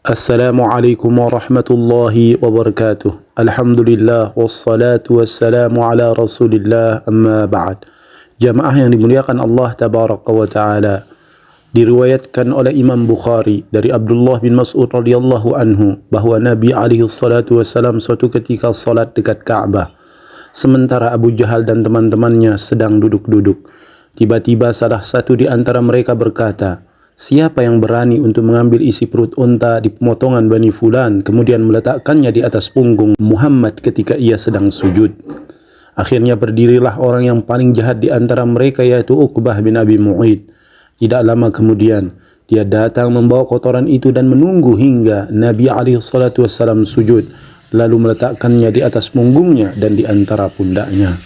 Assalamualaikum warahmatullahi wabarakatuh. Alhamdulillah wassalatu wassalamu ala Rasulillah, amma ba'd. Jamaah yang dimuliakan Allah tabaraka wa taala, diriwayatkan oleh Imam Bukhari dari Abdullah bin Mas'ud radhiyallahu anhu bahwa Nabi alaihi salatu wassalam suatu ketika salat dekat Ka'bah, sementara Abu Jahal dan teman-temannya sedang duduk-duduk. Tiba-tiba salah satu di antara mereka berkata, "Siapa yang berani untuk mengambil isi perut unta di pemotongan Bani Fulan, kemudian meletakkannya di atas punggung Muhammad ketika ia sedang sujud?" Akhirnya berdirilah orang yang paling jahat di antara mereka, yaitu Uqbah bin Abi Mu'id. Tidak lama kemudian, dia datang membawa kotoran itu dan menunggu hingga Nabi SAW sujud, lalu meletakkannya di atas punggungnya dan di antara pundaknya.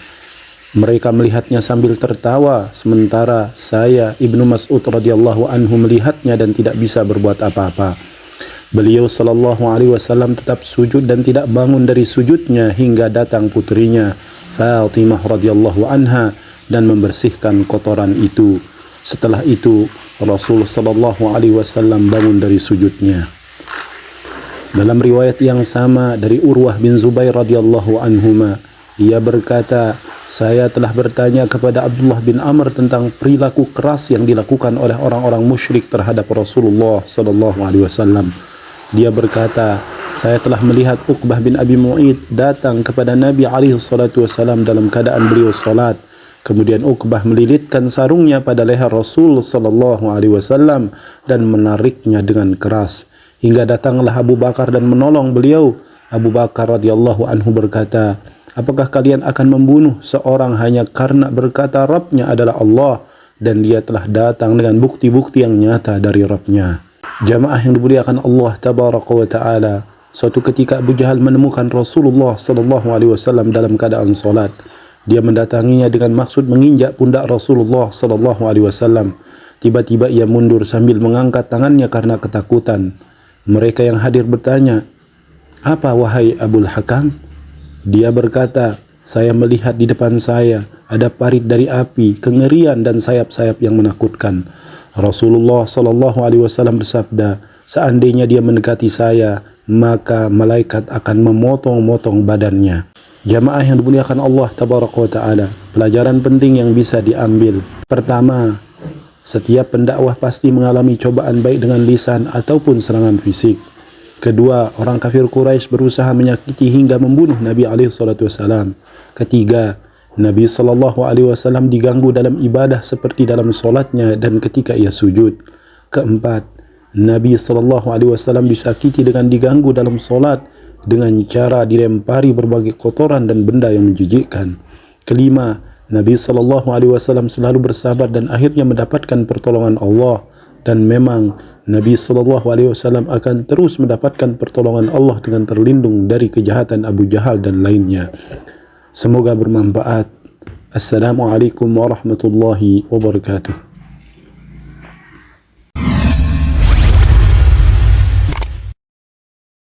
Mereka melihatnya sambil tertawa, sementara saya, Ibnu Mas'ud radhiyallahu anhu, melihatnya dan tidak bisa berbuat apa-apa. Beliau sallallahu alaihi wasallam tetap sujud dan tidak bangun dari sujudnya hingga datang putrinya Fatimah radhiyallahu anha dan membersihkan kotoran itu. Setelah itu Rasul sallallahu alaihi wasallam bangun dari sujudnya. Dalam riwayat yang sama dari Urwah bin Zubair radhiyallahu anhuma, ia berkata, "Saya telah bertanya kepada Abdullah bin Amr tentang perilaku keras yang dilakukan oleh orang-orang musyrik terhadap Rasulullah sallallahu alaihi wasallam. Dia berkata, saya telah melihat Uqbah bin Abi Mu'id datang kepada Nabi alaihi salatu wasallam dalam keadaan beliau salat. Kemudian Uqbah melilitkan sarungnya pada leher Rasul sallallahu alaihi wasallam dan menariknya dengan keras. Hingga datanglah Abu Bakar dan menolong beliau. Abu Bakar radhiyallahu anhu berkata, apakah kalian akan membunuh seorang hanya karena berkata Rabbnya adalah Allah dan dia telah datang dengan bukti-bukti yang nyata dari Rabbnya?" Jamaah yang dimuliakan Allah tabaraka wa taala, suatu ketika Abu Jahal menemukan Rasulullah sallallahu alaihi wasallam dalam keadaan salat. Dia mendatanginya dengan maksud menginjak pundak Rasulullah sallallahu alaihi wasallam. Tiba-tiba ia mundur sambil mengangkat tangannya karena ketakutan. Mereka yang hadir bertanya, "Apa wahai Abul Hakam?" Dia berkata, "Saya melihat di depan saya ada parit dari api, kengerian dan sayap-sayap yang menakutkan." Rasulullah sallallahu alaihi wasallam bersabda, "Seandainya dia mendekati saya, maka malaikat akan memotong-motong badannya." Jamaah yang dimuliakan Allah tabaraka wa taala, pelajaran penting yang bisa diambil. Pertama, setiap pendakwah pasti mengalami cobaan baik dengan lisan ataupun serangan fisik. Kedua, orang kafir Quraisy berusaha menyakiti hingga membunuh Nabi SAW. Ketiga, Nabi SAW diganggu dalam ibadah seperti dalam solatnya dan ketika ia sujud. Keempat, Nabi SAW disakiti dengan diganggu dalam solat dengan cara dilempari berbagai kotoran dan benda yang menjijikkan. Kelima, Nabi SAW selalu bersabar dan akhirnya mendapatkan pertolongan Allah. Dan memang Nabi SAW akan terus mendapatkan pertolongan Allah dengan terlindung dari kejahatan Abu Jahal dan lainnya. Semoga bermanfaat. Assalamualaikum warahmatullahi wabarakatuh.